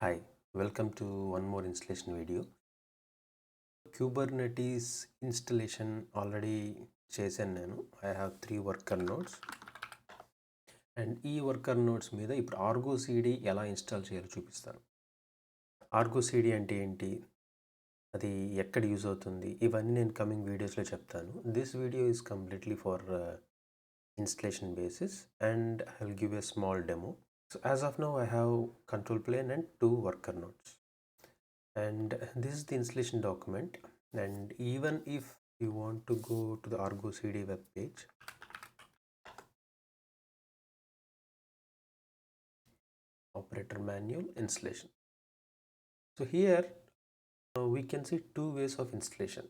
Hi, welcome to one more installation video. Kubernetes installation already చేశాను నేను. I have 3 worker nodes and ఈ worker nodes మీద ఇప్పుడు Argo CD ఎలా install చేయాలో చూపిస్తాను. Argo CD అంటే ఏంటి, అది ఎక్కడ యూజ్ అవుతుంది, ఇవన్నీ నేను కమింగ్ వీడియోస్లో చెప్తాను. This video is completely for installation basis and I'll give a small demo. So as of now I have control plane and 2 worker nodes. And this is the installation document, and even if you want to go to the Argo CD web page, operator manual installation. So here we can see 2 ways of installation,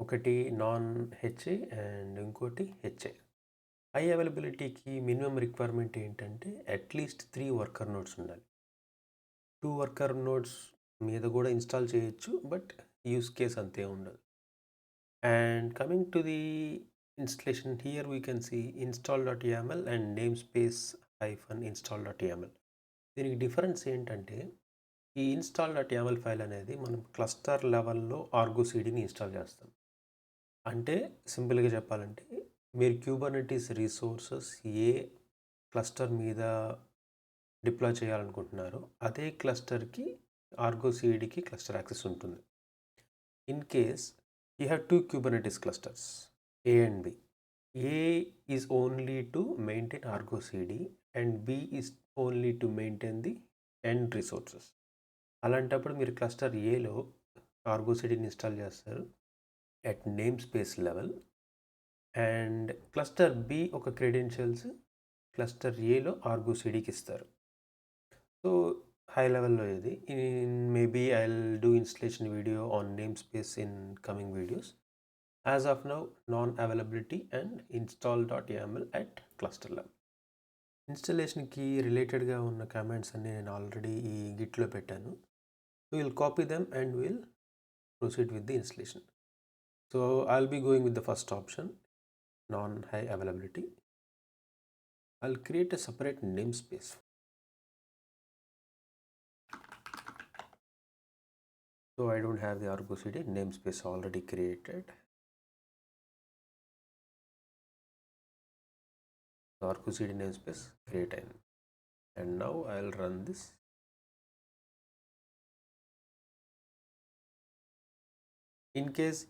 ఒకటి non HA and ఇంకోటి HA. High అవైలబిలిటీకి minimum requirement ఏంటంటే at least 3 worker nodes ఉండాలి. 2 worker nodes మీద కూడా install చేయొచ్చు, but use case అంతే ఉండదు. And coming to the installation, here we can see install.yaml and namespace -install.yaml. దీనికి డిఫరెన్స్ ఏంటంటే ఈ install.yaml ఫైల్ అనేది మనం క్లస్టర్ లెవెల్లో ఆర్గో సిడిని ఇన్స్టాల్ చేస్తాం. అంటే సింపుల్గా చెప్పాలంటే మీరు క్యూబర్నెటీస్ రిసోర్సెస్ ఏ క్లస్టర్ మీద డిప్లాయ్ చేయాలనుకుంటున్నారో అదే క్లస్టర్కి ఆర్గో సిడికి క్లస్టర్ యాక్సెస్ ఉంటుంది. In case you have 2 Kubernetes clusters, A and B. A is only to maintain Argo CD and B is only to maintain the end resources. అలాంటప్పుడు మీరు cluster ఏలో Argo సిడీని install చేస్తారు at namespace level, and cluster B ఒక credentials cluster ఏలో Argo సిడీకి ఇస్తారు. So high level lo idi. Maybe I'll do installation video on namespace in coming videos. As of now, non-availability and install.yaml at cluster level. Installation ki related ga unna comments anni nenu already ee git lo pettanu. We will copy them and we'll proceed with the installation. So I'll be going with the first option, non-high availability. I'll create a separate namespace. So I don't have the Argo CD namespace already created. The Argo CD namespace created, and now I'll run this. In case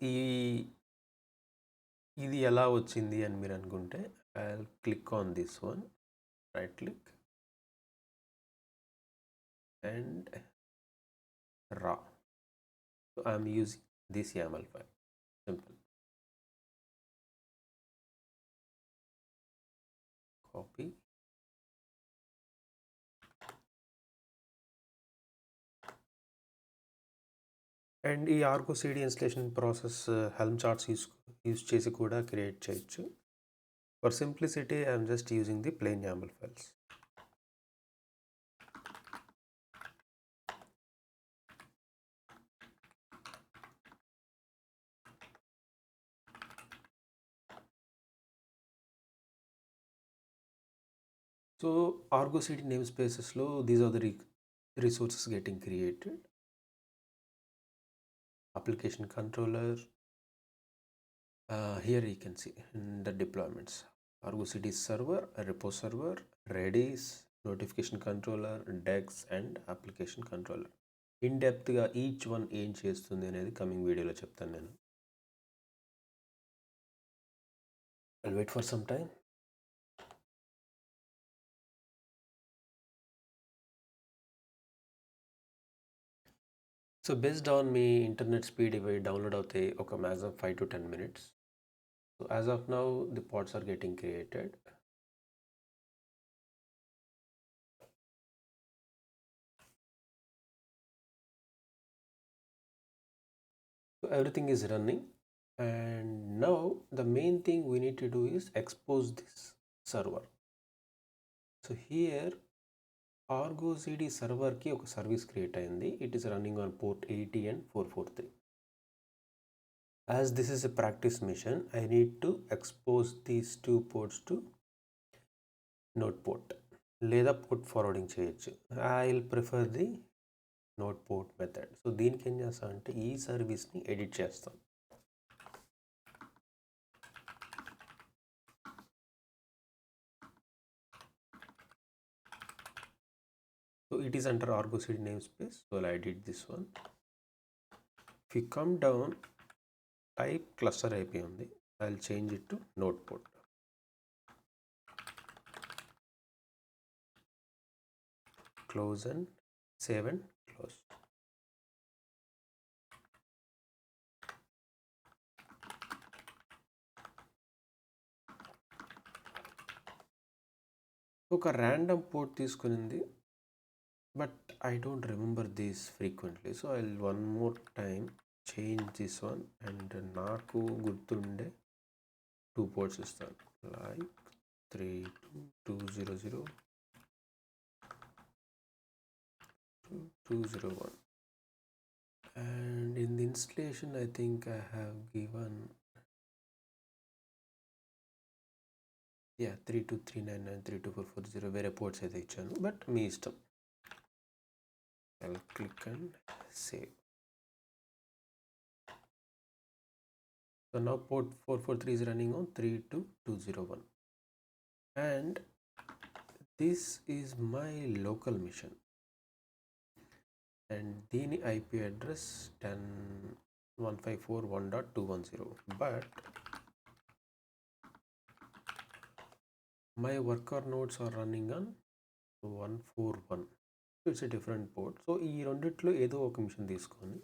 ఇది ఎలా వచ్చింది అని మీరు అనుకుంటే I'll click on this one, right click and raw. So I'm using this YAML file. Simple. Copy. And ఈ Argo CD installation process Helm charts use చేసి కూడా create చేయొచ్చు. For simplicity I'm just using the plain YAML files. So Argo CD namespaces lo these are the resources getting created. Application controller, here you can see the deployments: Argo CD server, repo server, Redis, notification controller, DEX and application controller. In depth ga each one ఏం చేస్తుంది అనేది coming వీడియోలో చెప్తాను నేను. I'll wait for some time. So based on me internet speed ఇవి download అవుతాయి ఒక maximum 5 to 10 minutes. So as of now the pods are getting created. So everything is running, and now the main thing we need to do is expose this server. So here Argo CD server ki oka service create ayindi. It is running on port 80 and 443. As this is a practice mission, I need to expose these 2 ports to node port లేదా port forwarding చేయొచ్చు. I'll prefer the note port method. So దీనికి ఏం చేస్తాం అంటే ఈ సర్వీస్ని edit చేస్తాం. So it is under Argo CD namespace. So I'll edit this one. If you come down, type cluster IP ఉంది. I'll change it to node port. Close and save and close. ఒక random port తీసుకునింది, but I don't remember this frequently. So I'll one more time change this one and నాకు గుర్తుండే 2 ports ఇస్తాను, like 32200 201. And in the installation I think I have given 32399 32440 వేరే ports అయితే ఇచ్చాను, but మీ ఇష్టం. I'll click and save. So now port 443 is running on 32201, and this is my local machine, and దీని IP address 10.154.1.210, but my worker nodes are running on 141. So it's a different port. So ఈ రెండిట్లో ఏదో ఒక machine తీసుకొని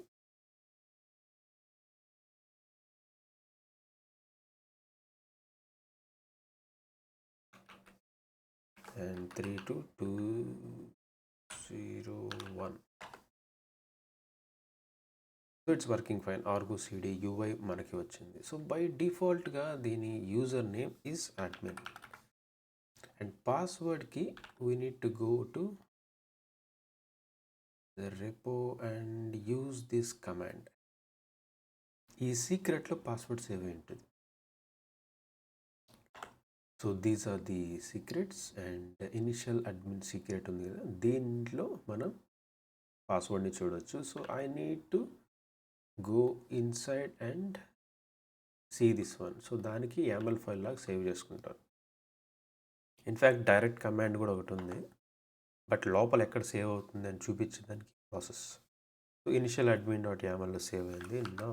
and 32201. So it's working fine. Argo CD UI మనకి వచ్చింది. So by default గా దీని user name is admin, and password కి we need to go to the repo and use this command. ఈ సీక్రెట్ లో పాస్వర్డ్ సేవ్ అయి ఉంటుంది. So these are the secrets, and initial admin secret ఉంది కదా, దీంట్లో మనం పాస్వర్డ్ని చూడవచ్చు. So I need to go inside and see this one. So దానికి YAML ఫైల్ లాగా సేవ్ చేసుకుంటాను. ఇన్ఫ్యాక్ట్ డైరెక్ట్ కమాండ్ కూడా ఒకటి ఉంది, బట్ లోపల ఎక్కడ సేవ్ అవుతుంది అని చూపించడానికి ప్రాసెస్. సో ఇనిషియల్ అడ్మిన్ .yamlలో సేవ్ అయింది. Now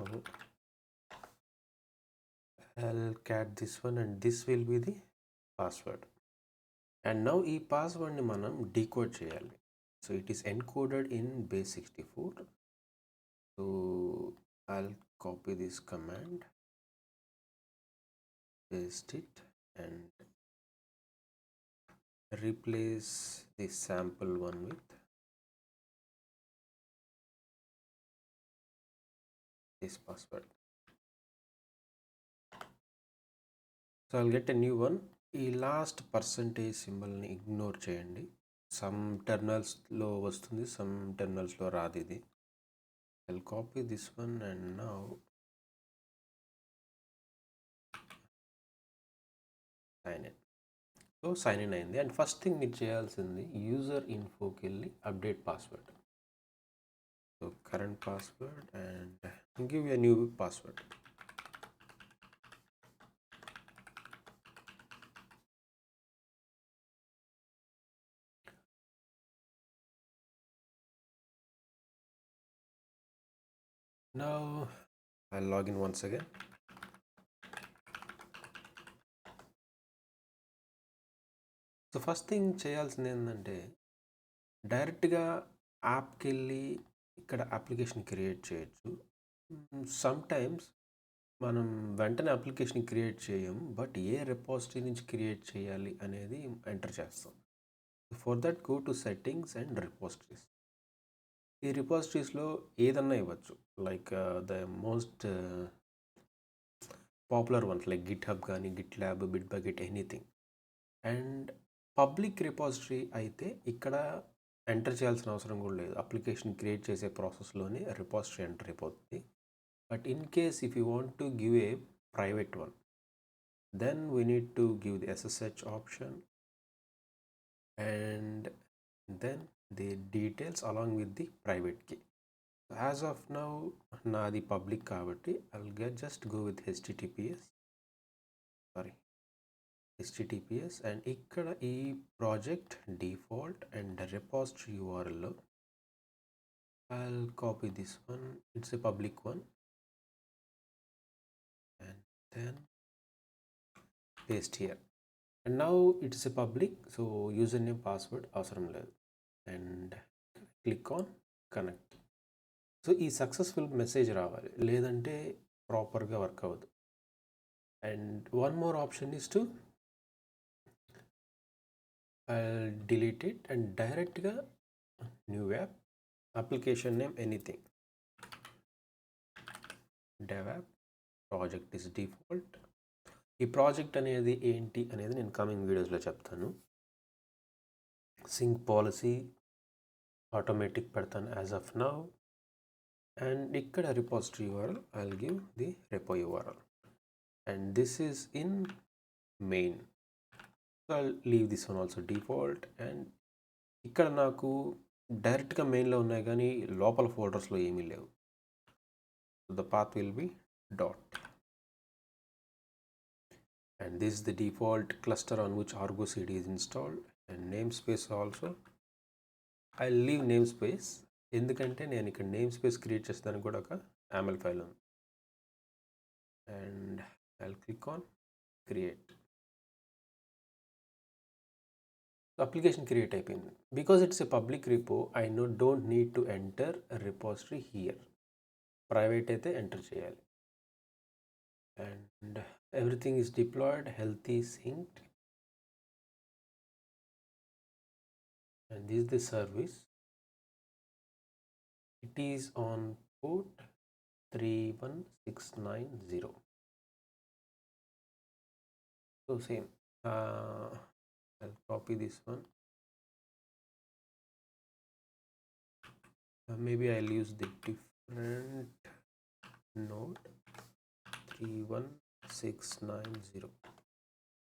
I'll cat this one, and this will be the password. And now ఈ పాస్వర్డ్ని మనం డీకోడ్ చేయాలి. So it is encoded in base64. So I'll copy this command, paste it, and replace the sample one with this password. So I'll get a new one. ఈ loss percentage సింబల్ని ignore చేయండి. Some టెర్మినల్స్లో వస్తుంది, some టెర్మినల్స్లో రాదు ఇది. I'll copy this one and now sign in. So sign in అయింది. And first thing మీరు చేయాల్సింది user ఇన్ఫోకి వెళ్ళి update password. So current password and give a new password. Now I'll log in once again. So first thing చేయాల్సింది ఏంటంటే డైరెక్ట్గా యాప్కి వెళ్ళి ఇక్కడ అప్లికేషన్ క్రియేట్ చేయొచ్చు. సమ్ టైమ్స్ మనం వెంటనే అప్లికేషన్ క్రియేట్ చేయం, బట్ ఏ రెపాజిటరీ నుంచి క్రియేట్ చేయాలి అనేది ఎంటర్ చేస్తాం. For that go to settings and repositories. ఈ రిపాజిటరీస్లో ఏదన్నా ఇవ్వచ్చు, like the most popular once like GitHub కానీ, గిట్లాబ్, బిట్బకెట్, ఎనీథింగ్. అండ్ పబ్లిక్ రిపాజిటరీ అయితే ఇక్కడ ఎంటర్ చేయాల్సిన అవసరం కూడా లేదు. అప్లికేషన్ క్రియేట్ చేసే ప్రాసెస్లోనే రిపాజిటరీ ఎంటర్ అయిపోతుంది. But in case if you want to give a private one, then we need to give the SSH option, and then the details along with the private key. As of now నాది public కాబట్టి I'll just go with https and ఇక్కడ ఈ project default and repository URL లో I'll copy this one. It's a public one and then paste here. And now it's a public, so username password అవసరం లేదు and click on connect. So ఈ successful message రావాలి, లేదంటే ప్రాపర్గా work అవ్వదు. And one more option is to delete it and డైరెక్ట్గా new app, application name anything, dev app, project is default. ఈ project అనేది ఏంటి అనేది నేను కమింగ్ వీడియోస్లో చెప్తాను. సింక్ పాలసీ ఆటోమేటిక్ పెడతాను as of now. And ikkada repository URL, I'll give the repo URL and this is in main, so I'll leave this one also default. And ikkada naku direct ga main lo unnai gaani lopal folders lo emi levu, so the path will be dot. And this is the default cluster on which Argo CD is installed. And namespace also I'll leave namespace ఎందుకంటే నేను ఇక్కడ name space create చేస్తాను కూడా ఒక YAML file ఉంది. And I click on create. Application create అయిపోయింది. Because it's a public repo I don't need to enter repository here. Private అయితే enter చేయాలి. And everything is deployed, healthy, synced. And this the service. It is on port 31690. So same, I'll copy this one. Maybe I'll use the different node 31690.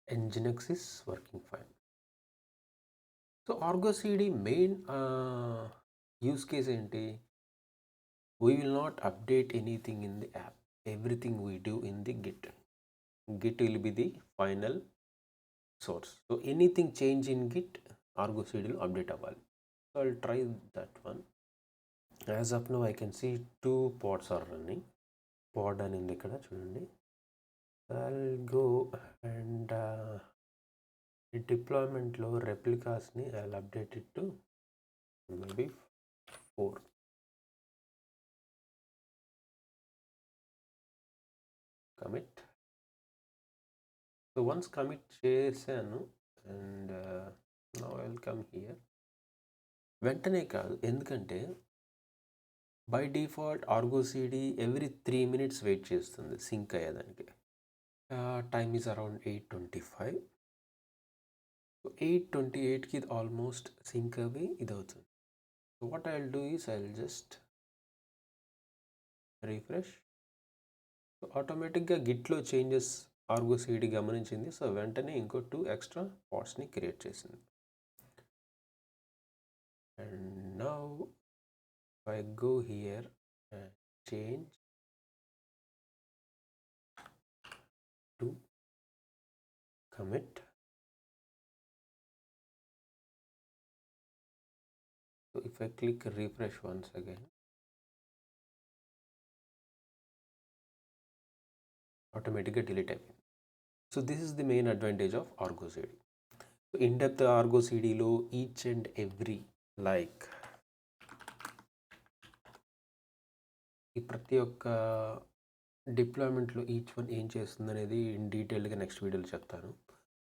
Nginx is working fine. So Argo CD main use case enti, we will not update anything in the app. Everything we do in the git will be the final source. So anything change in git, Argo CD will update avali. So I'll try that one. As of now I can see 2 pods are running. Pod and in ikkada chudandi. I'll go and deployment lo replicas ni I'll update it to maybe 4. Commit. So once commit chesanu and now I'll come here. వెంటనే కాదు, ఎందుకంటే by default Argo CD every 3 minutes wait చేస్తుంది sync అయ్యేదానికి. Time is around 8:25. So 8:28కి ఇది almost sync అవి ఇది అవుతుంది. So what I will do is I will just refresh. So ఆటోమేటిక్గా గిట్లో చేంజెస్ ఆర్గో సిడి గమనించింది. సో వెంటనే ఇంకో 2 extra పార్ట్స్ని క్రియేట్ చేసింది. And now if I go here and change to commit, so if I click refresh once again, automatically delete అయిపోయింది. So this is the main advantage of Argo CD. So in depth Argo CD లో each and every like ఈ ప్రతి ఒక్క డిప్లాయ్మెంట్లో each one ఏం చేస్తుంది అనేది in డీటెయిల్గా next వీడియోలో చెప్తాను.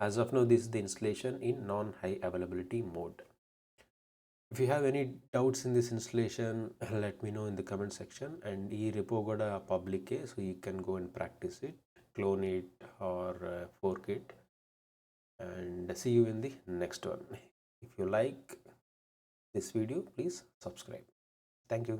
As of now this the installation in non high availability mode. If you have any doubts in this installation let me know in the comment section. And ఈ repo కూడా పబ్లికే, so you can go and practice it, clone it or fork it, and see you in the next one. If you like this video, please subscribe. Thank you.